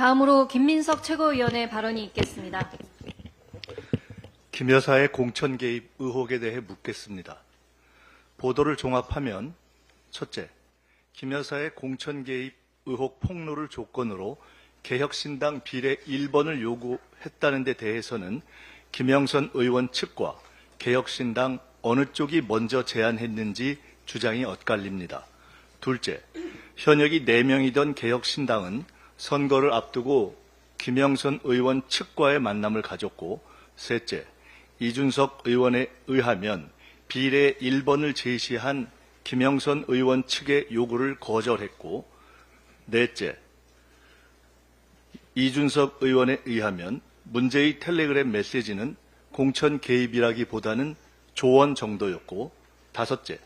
다음으로 김민석 최고위원의 발언이 있겠습니다. 김 여사의 공천 개입 의혹에 대해 묻겠습니다. 보도를 종합하면 첫째, 김 여사의 공천 개입 의혹 폭로를 조건으로 개혁신당 비례 1번을 요구했다는 데 대해서는 김영선 의원 측과 개혁신당 어느 쪽이 먼저 제안했는지 주장이 엇갈립니다. 둘째, 현역이 4명이던 개혁신당은 선거를 앞두고 김영선 의원 측과의 만남을 가졌고, 셋째, 이준석 의원에 의하면 비례 1번을 제시한 김영선 의원 측의 요구를 거절했고, 넷째, 이준석 의원에 의하면 문제의 텔레그램 메시지는 공천 개입이라기보다는 조언 정도였고, 다섯째,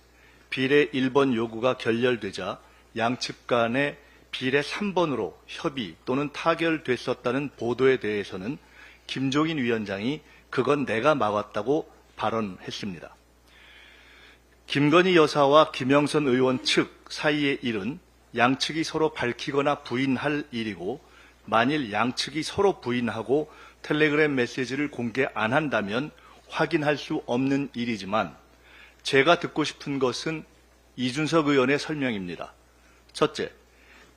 비례 1번 요구가 결렬되자 양측 간에 비례 3번으로 협의 또는 타결됐었다는 보도에 대해서는 김종인 위원장이 그건 내가 막았다고 발언했습니다. 김건희 여사와 김영선 의원 측 사이의 일은 양측이 서로 밝히거나 부인할 일이고, 만일 양측이 서로 부인하고 텔레그램 메시지를 공개 안 한다면 확인할 수 없는 일이지만, 제가 듣고 싶은 것은 이준석 의원의 설명입니다. 첫째,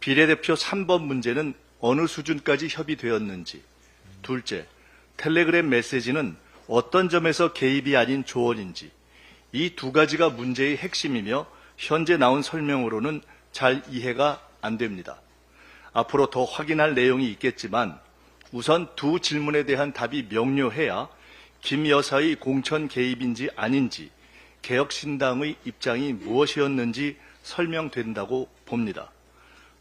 비례대표 3번 문제는 어느 수준까지 협의되었는지, 둘째, 텔레그램 메시지는 어떤 점에서 개입이 아닌 조언인지, 이 두 가지가 문제의 핵심이며 현재 나온 설명으로는 잘 이해가 안 됩니다. 앞으로 더 확인할 내용이 있겠지만 우선 두 질문에 대한 답이 명료해야 김 여사의 공천 개입인지 아닌지, 개혁신당의 입장이 무엇이었는지 설명된다고 봅니다.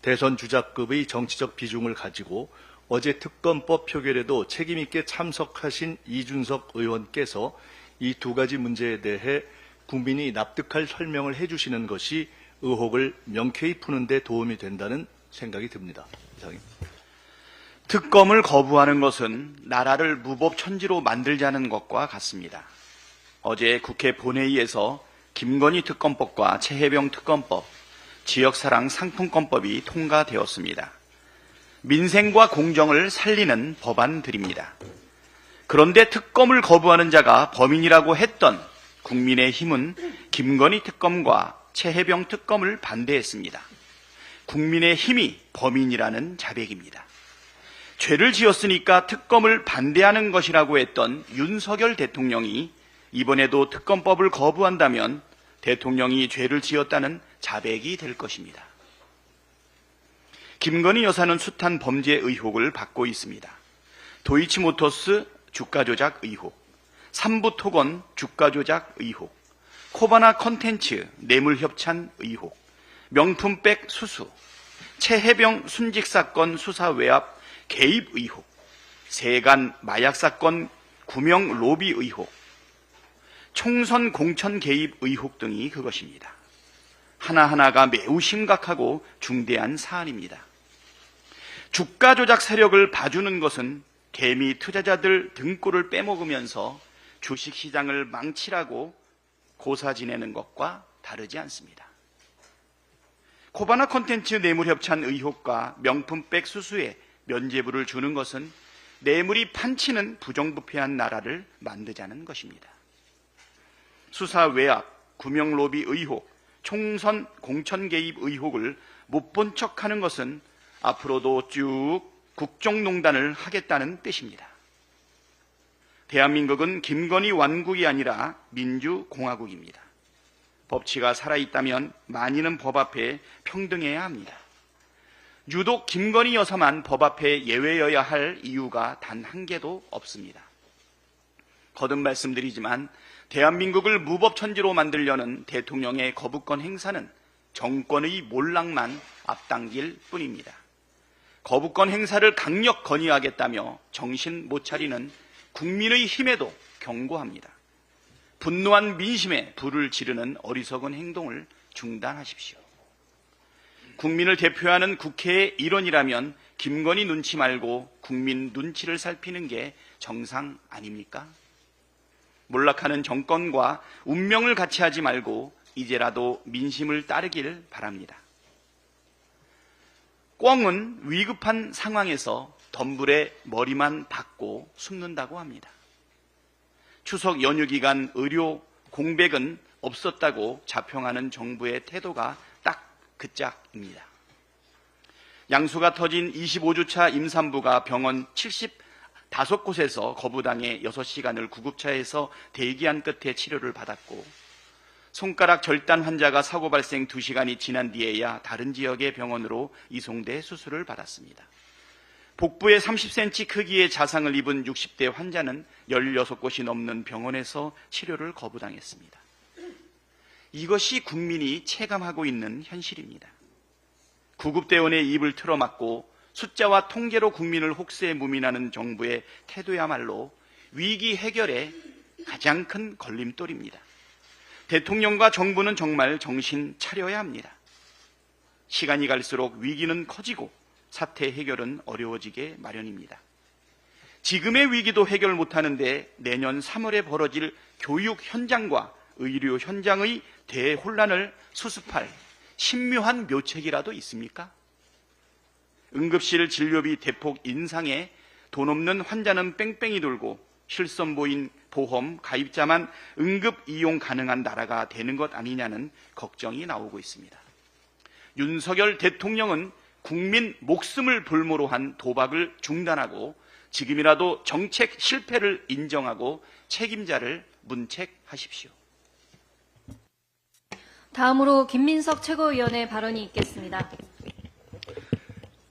대선 주자급의 정치적 비중을 가지고 어제 특검법 표결에도 책임있게 참석하신 이준석 의원께서 이 두 가지 문제에 대해 국민이 납득할 설명을 해주시는 것이 의혹을 명쾌히 푸는 데 도움이 된다는 생각이 듭니다. 이상입니다. 특검을 거부하는 것은 나라를 무법천지로 만들자는 것과 같습니다. 어제 국회 본회의에서 김건희 특검법과 최혜병 특검법, 지역사랑 상품권법이 통과되었습니다. 민생과 공정을 살리는 법안들입니다. 그런데 특검을 거부하는 자가 범인이라고 했던 국민의힘은 김건희 특검과 최혜병 특검을 반대했습니다. 국민의힘이 범인이라는 자백입니다. 죄를 지었으니까 특검을 반대하는 것이라고 했던 윤석열 대통령이 이번에도 특검법을 거부한다면 대통령이 죄를 지었다는 자백이 될 것입니다. 김건희 여사는 숱한 범죄 의혹을 받고 있습니다. 도이치모터스 주가 조작 의혹, 삼부토건 주가 조작 의혹, 코바나 컨텐츠 뇌물협찬 의혹, 명품백 수수, 최혜병 순직사건 수사 외압 개입 의혹, 세간 마약 사건 구명 로비 의혹, 총선 공천 개입 의혹 등이 그것입니다. 하나하나가 매우 심각하고 중대한 사안입니다. 주가 조작 세력을 봐주는 것은 개미 투자자들 등골을 빼먹으면서 주식시장을 망치라고 고사 지내는 것과 다르지 않습니다. 코바나 콘텐츠 뇌물협찬 의혹과 명품백 수수에 면죄부를 주는 것은 뇌물이 판치는 부정부패한 나라를 만들자는 것입니다. 수사 외압, 구명 로비 의혹, 총선 공천 개입 의혹을 못 본 척하는 것은 앞으로도 쭉 국정농단을 하겠다는 뜻입니다. 대한민국은 김건희 왕국이 아니라 민주공화국입니다. 법치가 살아있다면 만인은 법 앞에 평등해야 합니다. 유독 김건희 여사만 법 앞에 예외여야 할 이유가 단 한 개도 없습니다. 거듭 말씀드리지만 대한민국을 무법천지로 만들려는 대통령의 거부권 행사는 정권의 몰락만 앞당길 뿐입니다. 거부권 행사를 강력 건의하겠다며 정신 못 차리는 국민의 힘에도 경고합니다. 분노한 민심에 불을 지르는 어리석은 행동을 중단하십시오. 국민을 대표하는 국회의 일원이라면 김건희 눈치 말고 국민 눈치를 살피는 게 정상 아닙니까? 몰락하는 정권과 운명을 같이 하지 말고 이제라도 민심을 따르길 바랍니다. 꿩은 위급한 상황에서 덤불에 머리만 박고 숨는다고 합니다. 추석 연휴 기간 의료 공백은 없었다고 자평하는 정부의 태도가 딱 그 짝입니다. 양수가 터진 25주차 임산부가 병원 75곳에서 거부당해 6시간을 구급차에서 대기한 끝에 치료를 받았고, 손가락 절단 환자가 사고 발생 2시간이 지난 뒤에야 다른 지역의 병원으로 이송돼 수술을 받았습니다. 복부에 30cm 크기의 자상을 입은 60대 환자는 16곳이 넘는 병원에서 치료를 거부당했습니다. 이것이 국민이 체감하고 있는 현실입니다. 구급대원의 입을 틀어막고 숫자와 통계로 국민을 혹세에 무민하는 정부의 태도야말로 위기 해결의 가장 큰 걸림돌입니다. 대통령과 정부는 정말 정신 차려야 합니다. 시간이 갈수록 위기는 커지고 사태 해결은 어려워지게 마련입니다. 지금의 위기도 해결 못하는데 내년 3월에 벌어질 교육 현장과 의료 현장의 대혼란을 수습할 신묘한 묘책이라도 있습니까? 응급실 진료비 대폭 인상에 돈 없는 환자는 뺑뺑이 돌고 실손보인 보험 가입자만 응급 이용 가능한 나라가 되는 것 아니냐는 걱정이 나오고 있습니다. 윤석열 대통령은 국민 목숨을 볼모로 한 도박을 중단하고 지금이라도 정책 실패를 인정하고 책임자를 문책하십시오. 다음으로 김민석 최고위원의 발언이 있겠습니다.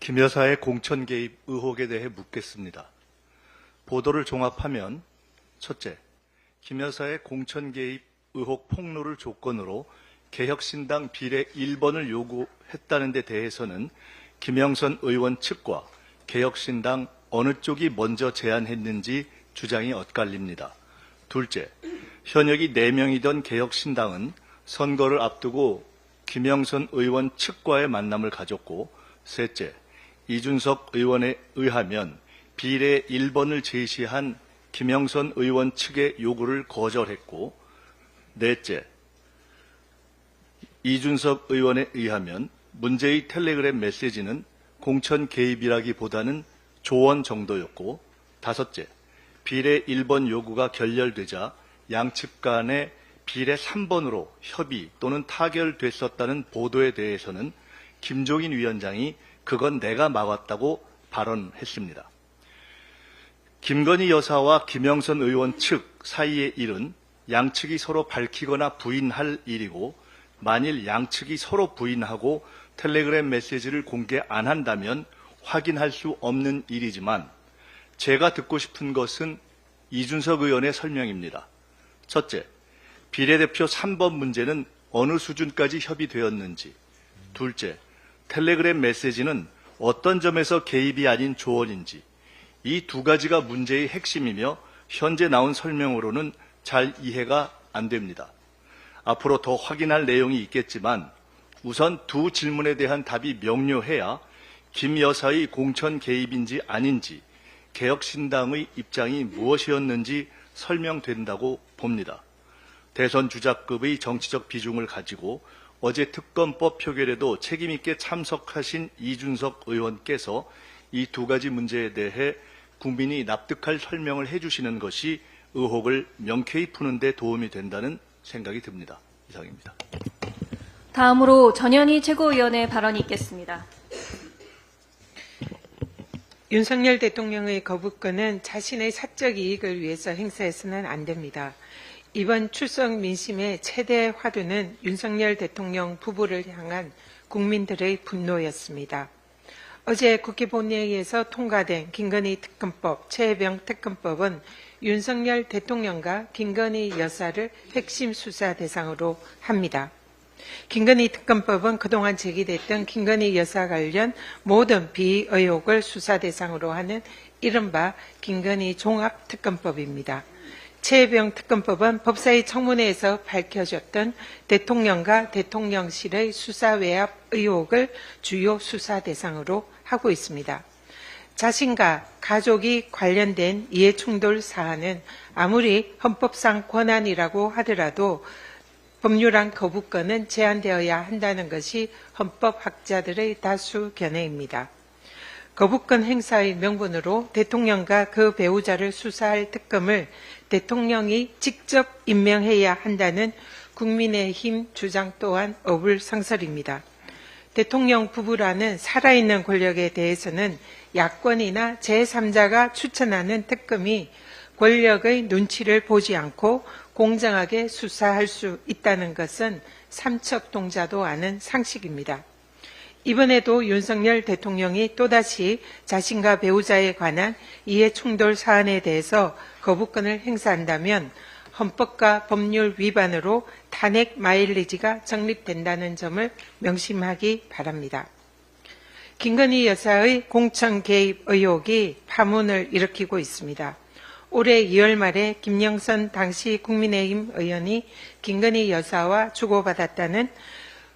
김 여사의 공천 개입 의혹에 대해 묻겠습니다. 보도를 종합하면 첫째, 김 여사의 공천 개입 의혹 폭로를 조건으로 개혁신당 비례 1번을 요구했다는 데 대해서는 김영선 의원 측과 개혁신당 어느 쪽이 먼저 제안했는지 주장이 엇갈립니다. 둘째, 현역이 4명이던 개혁신당은 선거를 앞두고 김영선 의원 측과의 만남을 가졌고, 셋째, 이준석 의원에 의하면 비례 1번을 제시한 김영선 의원 측의 요구를 거절했고, 넷째, 이준석 의원에 의하면 문제의 텔레그램 메시지는 공천 개입이라기보다는 조언 정도였고, 다섯째, 비례 1번 요구가 결렬되자 양측 간에 비례 3번으로 협의 또는 타결됐었다는 보도에 대해서는 김종인 위원장이 그건 내가 막았다고 발언했습니다. 김건희 여사와 김영선 의원 측 사이의 일은 양측이 서로 밝히거나 부인할 일이고, 만일 양측이 서로 부인하고 텔레그램 메시지를 공개 안 한다면 확인할 수 없는 일이지만, 제가 듣고 싶은 것은 이준석 의원의 설명입니다. 첫째, 비례대표 3번 문제는 어느 수준까지 협의되었는지, 둘째, 텔레그램 메시지는 어떤 점에서 개입이 아닌 조언인지, 이 두 가지가 문제의 핵심이며 현재 나온 설명으로는 잘 이해가 안 됩니다. 앞으로 더 확인할 내용이 있겠지만 우선 두 질문에 대한 답이 명료해야 김 여사의 공천 개입인지 아닌지, 개혁신당의 입장이 무엇이었는지 설명된다고 봅니다. 대선 주자급의 정치적 비중을 가지고 어제 특검법 표결에도 책임있게 참석하신 이준석 의원께서 이 두 가지 문제에 대해 국민이 납득할 설명을 해주시는 것이 의혹을 명쾌히 푸는 데 도움이 된다는 생각이 듭니다. 이상입니다. 다음으로 전현희 최고위원의 발언이 있겠습니다. 윤석열 대통령의 거부권은 자신의 사적 이익을 위해서 행사해서는 안 됩니다. 이번 출석 민심의 최대 화두는 윤석열 대통령 부부를 향한 국민들의 분노였습니다. 어제 국회 본회의에서 통과된 김건희 특검법, 최혜병 특검법은 윤석열 대통령과 김건희 여사를 핵심 수사 대상으로 합니다. 김건희 특검법은 그동안 제기됐던 김건희 여사 관련 모든 비의혹을 수사 대상으로 하는 이른바 김건희 종합특검법입니다. 최혜병 특검법은 법사위 청문회에서 밝혀졌던 대통령과 대통령실의 수사 외압 의혹을 주요 수사 대상으로 하고 있습니다. 자신과 가족이 관련된 이해충돌 사안은 아무리 헌법상 권한이라고 하더라도 법률안 거부권은 제한되어야 한다는 것이 헌법학자들의 다수 견해입니다. 거부권 행사의 명분으로 대통령과 그 배우자를 수사할 특검을 대통령이 직접 임명해야 한다는 국민의힘 주장 또한 어불성설입니다. 대통령 부부라는 살아있는 권력에 대해서는 야권이나 제3자가 추천하는 특검이 권력의 눈치를 보지 않고 공정하게 수사할 수 있다는 것은 삼척동자도 아는 상식입니다. 이번에도 윤석열 대통령이 또다시 자신과 배우자에 관한 이해충돌 사안에 대해서 거부권을 행사한다면 헌법과 법률 위반으로 탄핵 마일리지가 적립된다는 점을 명심하기 바랍니다. 김건희 여사의 공천 개입 의혹이 파문을 일으키고 있습니다. 올해 2월 말에 김영선 당시 국민의힘 의원이 김건희 여사와 주고받았다는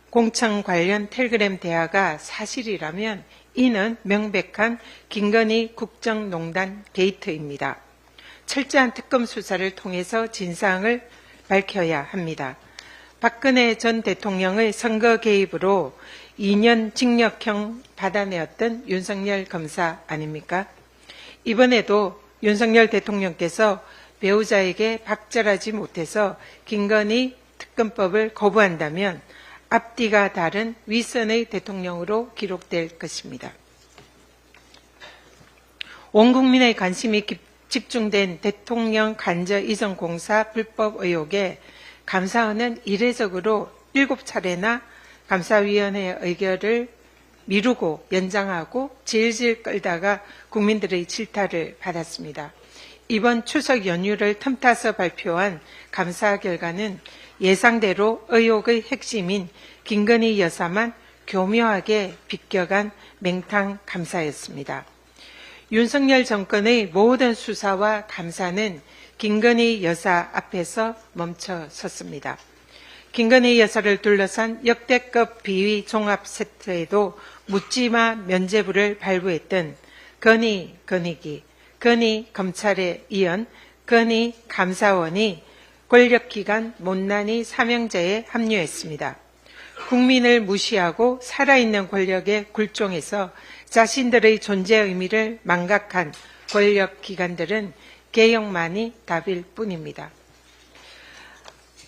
공천 관련 텔그램 대화가 사실이라면 이는 명백한 김건희 국정농단 게이트입니다. 철저한 특검 수사를 통해서 진상을 밝혀야 합니다. 박근혜 전 대통령의 선거 개입으로 2년 징역형 받아내었던 윤석열 검사 아닙니까? 이번에도 윤석열 대통령께서 배우자에게 박절하지 못해서 김건희 특검법을 거부한다면 앞뒤가 다른 윗선의 대통령으로 기록될 것입니다. 온 국민의 관심이 집중된 대통령 간접 이전 공사 불법 의혹에 감사원은 이례적으로 7차례나 감사위원회 의결을 미루고 연장하고 질질 끌다가 국민들의 질타를 받았습니다. 이번 추석 연휴를 틈타서 발표한 감사 결과는 예상대로 의혹의 핵심인 김건희 여사만 교묘하게 비껴간 맹탕 감사였습니다. 윤석열 정권의 모든 수사와 감사는 김건희 여사 앞에서 멈춰 섰습니다. 김건희 여사를 둘러싼 역대급 비위 종합 세트에도 묻지마 면죄부를 발부했던 건희 검찰에 이은 건희 감사원이 권력기관 못난이 사명제에 합류했습니다. 국민을 무시하고 살아있는 권력에 굴종해서 자신들의 존재 의미를 망각한 권력기관들은 개혁만이 답일 뿐입니다.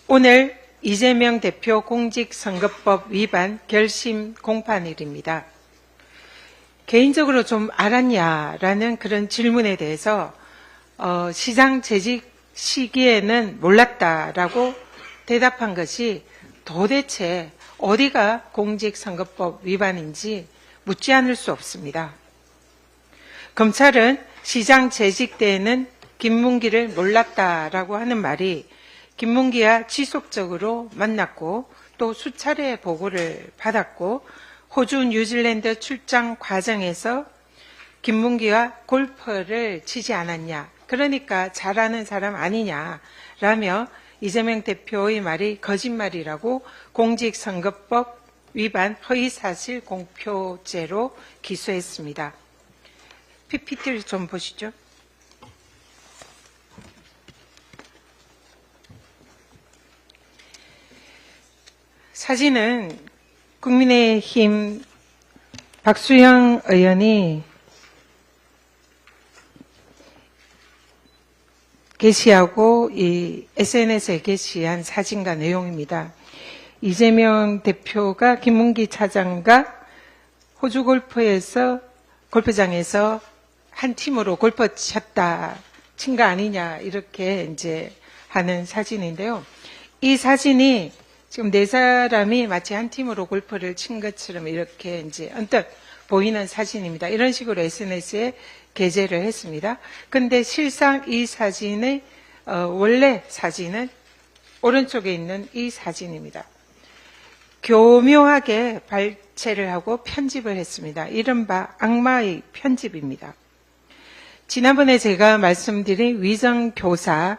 오늘 이재명 대표 공직선거법 위반 결심 공판일입니다. 개인적으로 좀 알았냐라는 그런 질문에 대해서 시장 재직 시기에는 몰랐다라고 대답한 것이 도대체 어디가 공직선거법 위반인지 묻지 않을 수 없습니다. 검찰은 시장 재직 때에는 김문기를 몰랐다라고 하는 말이 김문기와 지속적으로 만났고 또 수차례 보고를 받았고 호주 뉴질랜드 출장 과정에서 김문기와 골프를 치지 않았냐. 그러니까 잘하는 사람 아니냐라며 이재명 대표의 말이 거짓말이라고 공직선거법 위반 허위사실 공표죄로 기소했습니다. PPT를 좀 보시죠. 사진은 국민의힘 박수영 의원이 게시하고 이 SNS에 게시한 사진과 내용입니다. 이재명 대표가 김문기 차장과 호주 골프장에서 한 팀으로 골프 친 거 아니냐 이렇게 이제 하는 사진인데요. 이 사진이 지금 네 사람이 마치 한 팀으로 골프를 친 것처럼 이렇게 이제 언뜻 보이는 사진입니다. 이런 식으로 SNS에 게재를 했습니다. 근데 실상 이 사진의 원래 사진은 오른쪽에 있는 이 사진입니다. 교묘하게 발췌를 하고 편집을 했습니다. 이른바 악마의 편집입니다. 지난번에 제가 말씀드린 위정교사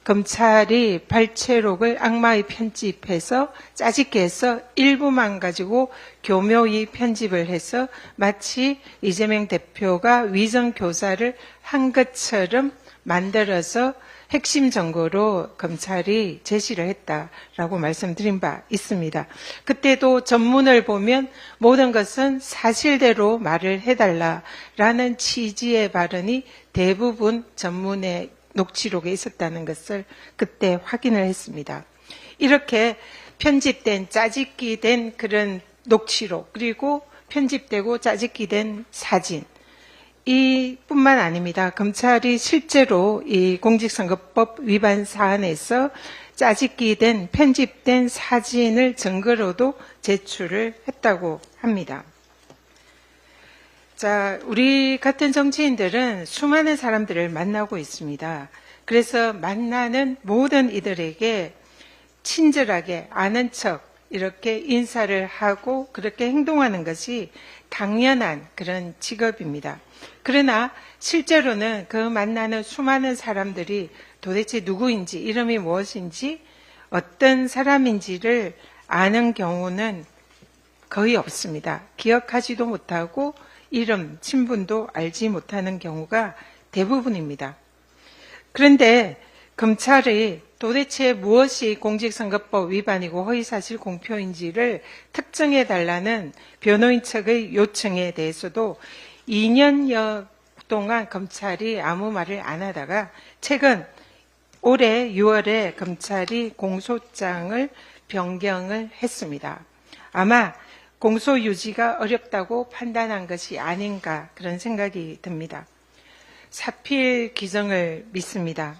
검찰이 발췌록을 악마의 편집해서 짜집게 해서 일부만 가지고 교묘히 편집을 해서 마치 이재명 대표가 위정교사를 한 것처럼 만들어서 핵심 증거로 검찰이 제시를 했다라고 말씀드린 바 있습니다. 그때도 전문을 보면 모든 것은 사실대로 말을 해달라라는 취지의 발언이 대부분 전문의 녹취록에 있었다는 것을 그때 확인을 했습니다. 이렇게 편집된 짜집기 된 그런 녹취록 그리고 편집되고 짜집기 된 사진 이뿐만 아닙니다. 검찰이 실제로 이 공직선거법 위반 사안에서 짜집기 된 편집된 사진을 증거로도 제출을 했다고 합니다. 자, 우리 같은 정치인들은 수많은 사람들을 만나고 있습니다. 그래서 만나는 모든 이들에게 친절하게 아는 척 이렇게 인사를 하고 그렇게 행동하는 것이 당연한 그런 직업입니다. 그러나 실제로는 그 만나는 수많은 사람들이 도대체 누구인지 이름이 무엇인지 어떤 사람인지를 아는 경우는 거의 없습니다. 기억하지도 못하고 이름, 친분도 알지 못하는 경우가 대부분입니다. 그런데 검찰이 도대체 무엇이 공직선거법 위반이고 허위사실 공표인지를 특정해달라는 변호인 측의 요청에 대해서도 2년여 동안 검찰이 아무 말을 안 하다가 최근 올해 6월에 검찰이 공소장을 변경을 했습니다. 아마 공소 유지가 어렵다고 판단한 것이 아닌가 그런 생각이 듭니다. 사필 규정을 믿습니다.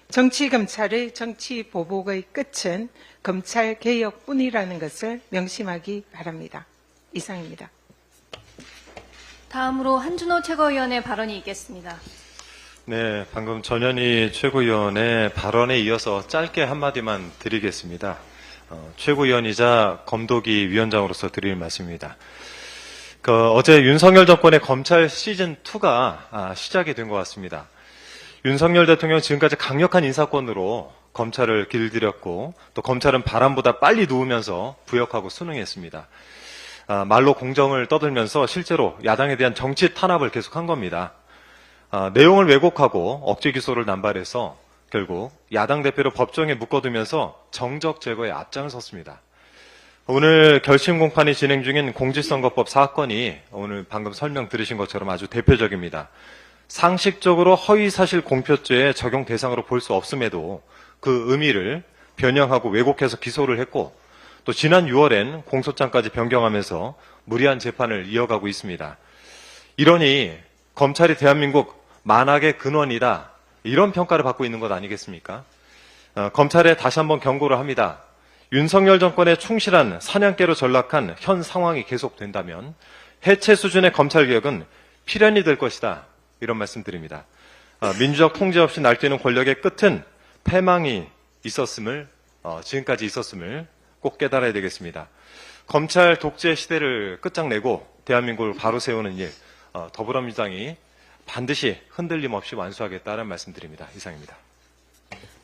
정치검찰의 정치보복의 끝은 검찰개혁뿐이라는 것을 명심하기 바랍니다. 이상입니다. 다음으로 한준호 최고위원의 발언이 있겠습니다. 네, 방금 전현희 최고위원의 발언에 이어서 짧게 한마디만 드리겠습니다. 최고위원이자 검도기 위원장으로서 드릴 말씀입니다. 어제 윤석열 정권의 검찰 시즌2가 시작이 된 것 같습니다. 윤석열 대통령은 지금까지 강력한 인사권으로 검찰을 길들였고 또 검찰은 바람보다 빨리 누우면서 부역하고 순응했습니다. 말로 공정을 떠들면서 실제로 야당에 대한 정치 탄압을 계속한 겁니다. 내용을 왜곡하고 억지 기소를 남발해서 결국 야당 대표를 법정에 묶어두면서 정적 제거에 앞장을 섰습니다. 오늘 결심 공판이 진행 중인 공직선거법 사건이 오늘 방금 설명 들으신 것처럼 아주 대표적입니다. 상식적으로 허위사실 공표죄의 적용 대상으로 볼 수 없음에도 그 의미를 변형하고 왜곡해서 기소를 했고 또 지난 6월엔 공소장까지 변경하면서 무리한 재판을 이어가고 있습니다. 이러니 검찰이 대한민국 만악의 근원이다 이런 평가를 받고 있는 것 아니겠습니까? 검찰에 다시 한번 경고를 합니다. 윤석열 정권의 충실한 사냥개로 전락한 현 상황이 계속된다면 해체 수준의 검찰개혁은 필연이 될 것이다. 이런 말씀드립니다. 민주적 통제 없이 날뛰는 권력의 끝은 패망이 있었음을 지금까지 있었음을 꼭 깨달아야 되겠습니다. 검찰 독재 시대를 끝장내고 대한민국을 바로 세우는 일 더불어민주당이 반드시 흔들림 없이 완수하겠다는 말씀드립니다. 이상입니다.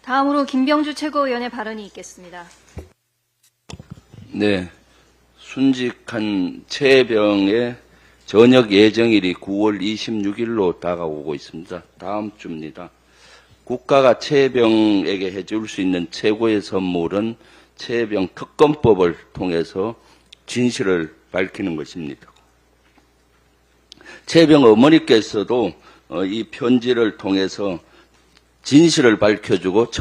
다음으로 김병주 최고위원의 발언이 있겠습니다. 네, 순직한 최병의 전역 예정일이 9월 26일로 다가오고 있습니다. 다음 주입니다. 국가가 최병에게 해줄 수 있는 최고의 선물은 최병 특검법을 통해서 진실을 밝히는 것입니다. 최병 어머니께서도 이 편지를 통해서 진실을 밝혀주고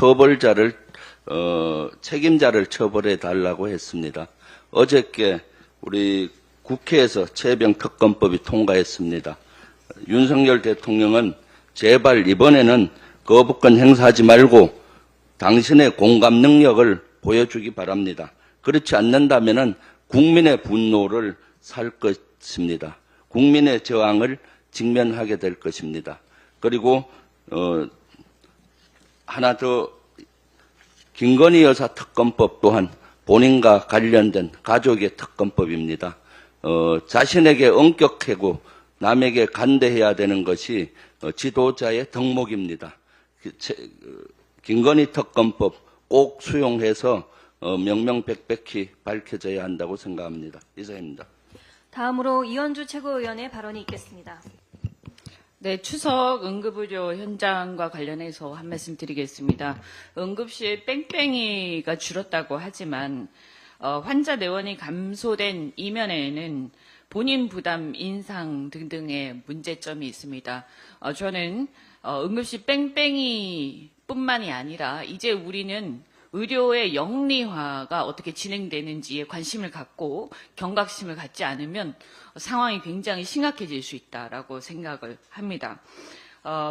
책임자를 처벌해 달라고 했습니다. 어저께 우리 국회에서 최병 특검법이 통과했습니다. 윤석열 대통령은 제발 이번에는 거부권 행사하지 말고 당신의 공감 능력을 보여주기 바랍니다. 그렇지 않는다면 국민의 분노를 살 것입니다. 국민의 저항을 직면하게 될 것입니다. 그리고 하나 더 김건희 여사 특검법 또한 본인과 관련된 가족의 특검법입니다. 자신에게 엄격하고 남에게 간대해야 되는 것이 지도자의 덕목입니다. 김건희 특검법 꼭 수용해서 명명백백히 밝혀져야 한다고 생각합니다. 이상입니다. 다음으로 이현주 최고위원의 발언이 있겠습니다. 네, 추석 응급의료 현장과 관련해서 한 말씀 드리겠습니다. 응급실 뺑뺑이가 줄었다고 하지만 환자 내원이 감소된 이면에는 본인 부담 인상 등등의 문제점이 있습니다. 저는 응급실 뺑뺑이뿐만이 아니라 이제 우리는 의료의 영리화가 어떻게 진행되는지에 관심을 갖고 경각심을 갖지 않으면 상황이 굉장히 심각해질 수 있다라고 생각을 합니다.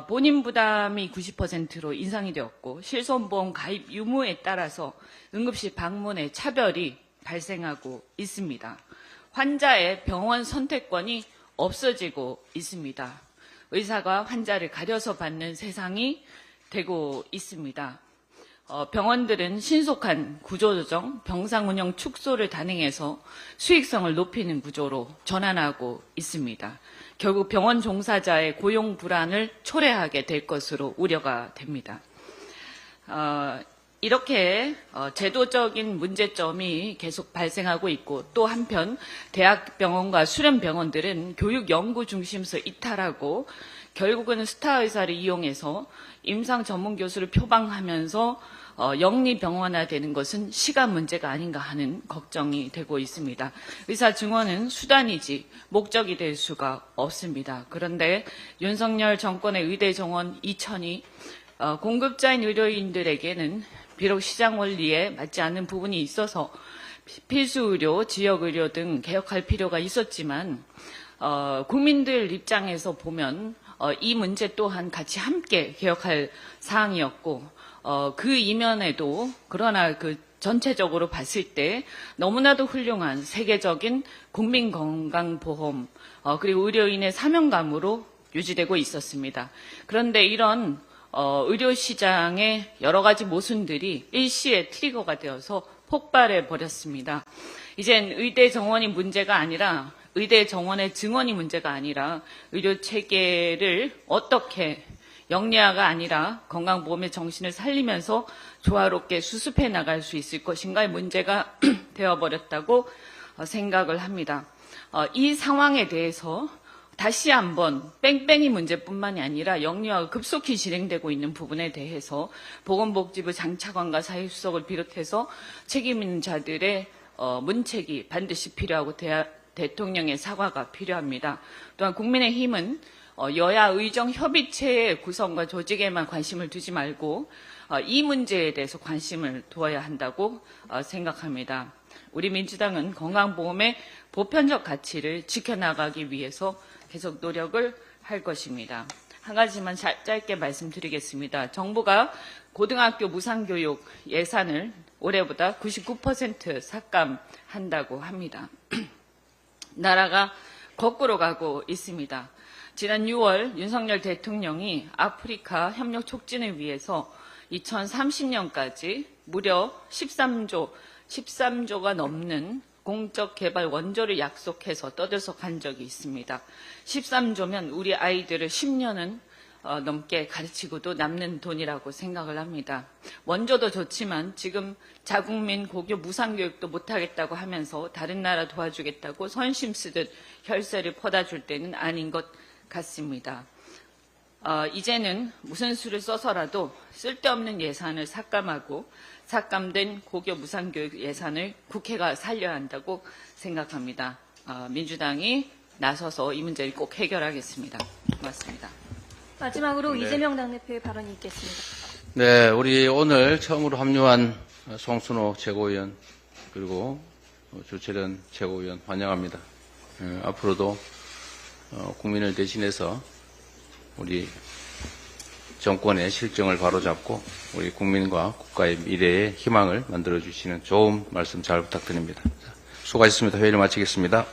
본인 부담이 90%로 인상이 되었고 실손보험 가입 유무에 따라서 응급실 방문의 차별이 발생하고 있습니다. 환자의 병원 선택권이 없어지고 있습니다. 의사가 환자를 가려서 받는 세상이 되고 있습니다. 병원들은 신속한 구조조정, 병상운영 축소를 단행해서 수익성을 높이는 구조로 전환하고 있습니다. 결국 병원 종사자의 고용 불안을 초래하게 될 것으로 우려가 됩니다. 이렇게 제도적인 문제점이 계속 발생하고 있고 또 한편 대학병원과 수련병원들은 교육연구 중심에서 이탈하고 결국은 스타 의사를 이용해서 임상 전문 교수를 표방하면서 영리병원화되는 것은 시간 문제가 아닌가 하는 걱정이 되고 있습니다. 의사 증원은 수단이지 목적이 될 수가 없습니다. 그런데 윤석열 정권의 의대 정원 2천이 공급자인 의료인들에게는 비록 시장 원리에 맞지 않는 부분이 있어서 필수의료, 지역의료 등 개혁할 필요가 있었지만 국민들 입장에서 보면 이 문제 또한 같이 함께 개혁할 사항이었고 그 이면에도 그러나 그 전체적으로 봤을 때 너무나도 훌륭한 세계적인 국민건강보험 그리고 의료인의 사명감으로 유지되고 있었습니다. 그런데 이런 의료시장의 여러 가지 모순들이 일시에 트리거가 되어서 폭발해 버렸습니다. 이젠 의대 정원이 문제가 아니라 의대 정원의 증원이 문제가 아니라 의료 체계를 어떻게 영리화가 아니라 건강보험의 정신을 살리면서 조화롭게 수습해 나갈 수 있을 것인가의 문제가 되어버렸다고 생각을 합니다. 이 상황에 대해서 다시 한번 뺑뺑이 문제뿐만이 아니라 영리화가 급속히 진행되고 있는 부분에 대해서 보건복지부 장차관과 사회수석을 비롯해서 책임 있는 자들의 문책이 반드시 필요하고 대통령의 사과가 필요합니다. 또한 국민의힘은 여야 의정 협의체의 구성과 조직에만 관심을 두지 말고 이 문제에 대해서 관심을 두어야 한다고 생각합니다. 우리 민주당은 건강보험의 보편적 가치를 지켜나가기 위해서 계속 노력을 할 것입니다. 한 가지만 짧게 말씀드리겠습니다. 정부가 고등학교 무상교육 예산을 올해보다 99% 삭감한다고 합니다. 나라가 거꾸로 가고 있습니다. 지난 6월 윤석열 대통령이 아프리카 협력 촉진을 위해서 2030년까지 무려 13조가 넘는 공적 개발 원조를 약속해서 떠들썩한 적이 있습니다. 13조면 우리 아이들을 10년은 넘게 가르치고도 남는 돈이라고 생각을 합니다. 원조도 좋지만 지금 자국민 고교 무상교육도 못하겠다고 하면서 다른 나라 도와주겠다고 선심 쓰듯 혈세를 퍼다 줄 때는 아닌 것 같습니다. 이제는 무슨 수를 써서라도 쓸데없는 예산을 삭감하고 삭감된 고교 무상교육 예산을 국회가 살려야 한다고 생각합니다. 민주당이 나서서 이 문제를 꼭 해결하겠습니다. 고맙습니다. 마지막으로 이재명 당대표의 발언이 있겠습니다. 네, 우리 오늘 처음으로 합류한 송순호 최고위원 그리고 주철현 최고위원 환영합니다. 앞으로도 국민을 대신해서 우리 정권의 실정을 바로잡고 우리 국민과 국가의 미래의 희망을 만들어주시는 좋은 말씀 잘 부탁드립니다. 수고하셨습니다. 회의를 마치겠습니다.